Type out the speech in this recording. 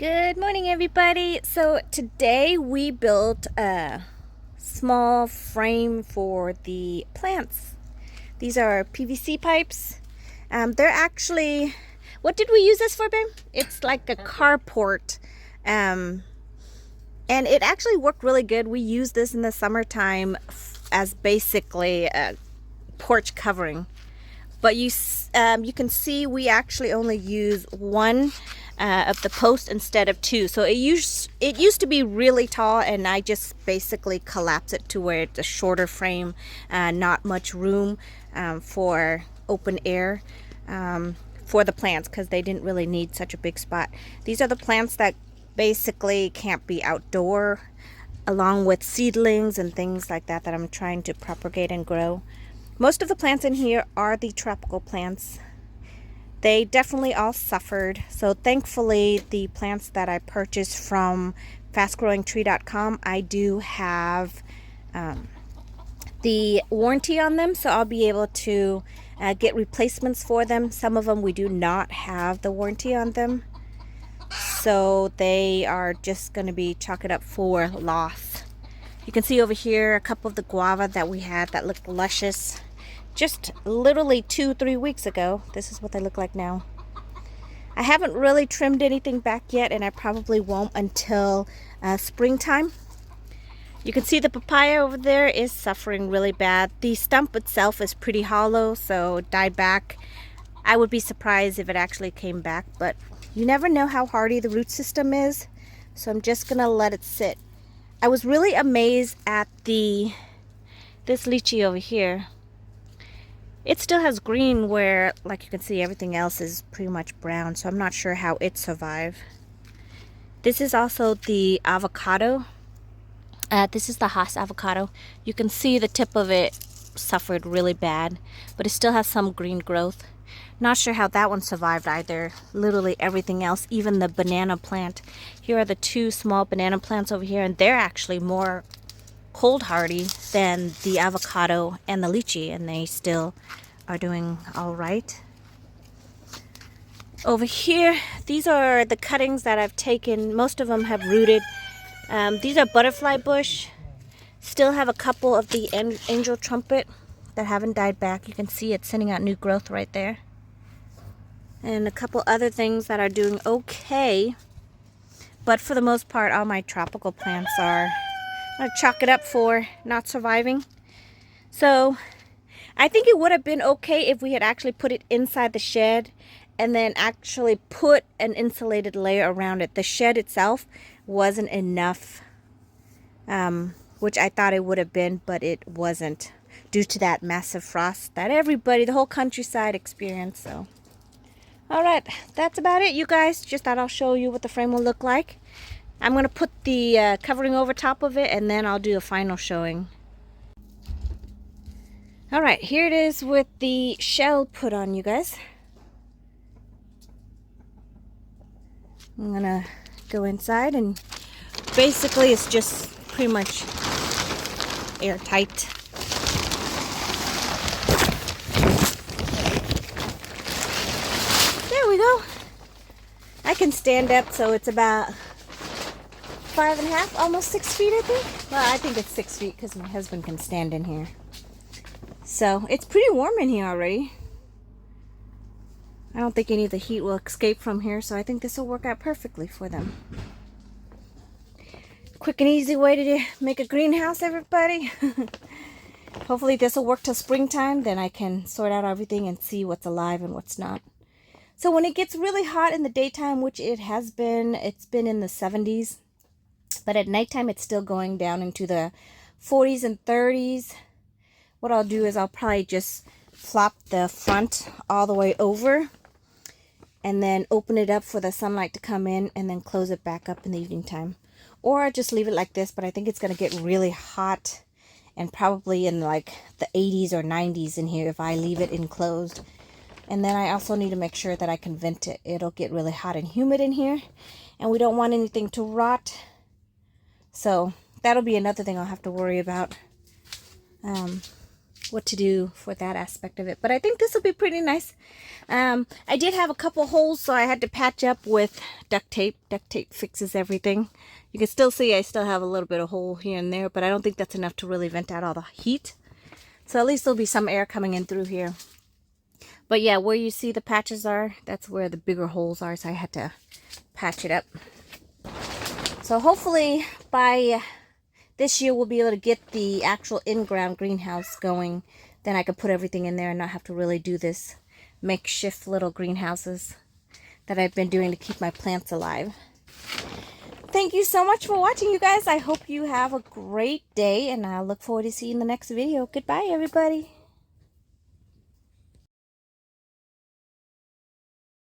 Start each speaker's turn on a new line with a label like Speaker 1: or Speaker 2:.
Speaker 1: Good morning, everybody. So today we built a small frame for the plants. These are PVC pipes. They're actually, what did we use this for, babe? It's like a carport. And it actually worked really good. We used this in the summertime as basically a porch covering. But you can see we actually only use one of the posts instead of two. So it used to be really tall, and I just basically collapse it to where it's a shorter frame, not much room for open air for the plants, because they didn't really need such a big spot. These are the plants that basically can't be outdoor, along with seedlings and things like that I'm trying to propagate and grow. Most of the plants in here are the tropical plants. They definitely all suffered. So thankfully, the plants that I purchased from fastgrowingtree.com, I do have the warranty on them. So I'll be able to get replacements for them. Some of them we do not have the warranty on them. So they are just going to be chalk it up for loss. You can see over here a couple of the guava that we had that looked luscious just literally 2-3 weeks ago. This is what they look like now. I haven't really trimmed anything back yet, and I probably won't until springtime. You can see the papaya over there is suffering really bad. The stump itself is pretty hollow, so it died back. I would be surprised if it actually came back, but you never know how hardy the root system is, so I'm just gonna let it sit. I was really amazed at this lychee over here. It still has green where, like you can see, everything else is pretty much brown, so I'm not sure how it survived. This is also the avocado. This is the Haas avocado. You can see the tip of it suffered really bad, but it still has some green growth. Not sure how that one survived either. Literally everything else, even the banana plant. Here are the two small banana plants over here, and they're actually more cold hardy than the avocado and the lychee, and they still are doing all right. Over here, these are the cuttings that I've taken. Most of them have rooted. These are butterfly bush. Still have a couple of the angel trumpet that haven't died back. You can see it sending out new growth right there. And a couple other things that are doing okay. But for the most part, all my tropical plants are, I'm gonna chalk it up for not surviving. So I think it would have been okay if we had actually put it inside the shed and then actually put an insulated layer around it. The shed itself wasn't enough, which I thought it would have been, but it wasn't, due to that massive frost that everybody, the whole countryside, experienced. So all right, that's about it, you guys. Just thought I'll show you what the frame will look like. I'm going to put the covering over top of it, and then I'll do a final showing. All right, here it is with the shell put on, you guys. I'm going to go inside, and basically it's just pretty much airtight. There we go. I can stand up, so it's about 5.5, almost 6 feet, I think. Well, I think it's 6 feet because my husband can stand in here. So it's pretty warm in here already. I don't think any of the heat will escape from here, so I think this will work out perfectly for them. Quick and easy way to make a greenhouse, everybody. Hopefully this will work till springtime. Then I can sort out everything and see what's alive and what's not. So when it gets really hot in the daytime, which it has been, it's been in the 70s. But at nighttime, it's still going down into the 40s and 30s. What I'll do is I'll probably just flop the front all the way over and then open it up for the sunlight to come in, and then close it back up in the evening time. Or I just leave it like this, but I think it's going to get really hot and probably in like the 80s or 90s in here if I leave it enclosed. And then I also need to make sure that I can vent it. It'll get really hot and humid in here, and we don't want anything to rot. So that'll be another thing I'll have to worry about. what to do for that aspect of it. But I think this will be pretty nice. I did have a couple holes, so I had to patch up with duct tape. Duct tape fixes everything. You can still see I still have a little bit of hole here and there, but I don't think that's enough to really vent out all the heat. So at least there'll be some air coming in through here. But yeah, where you see the patches are, that's where the bigger holes are, so I had to patch it up. So hopefully by this year we'll be able to get the actual in-ground greenhouse going. Then I could put everything in there and not have to really do this makeshift little greenhouses that I've been doing to keep my plants alive. Thank you so much for watching, you guys. I hope you have a great day, and I look forward to seeing you in the next video. Goodbye, everybody.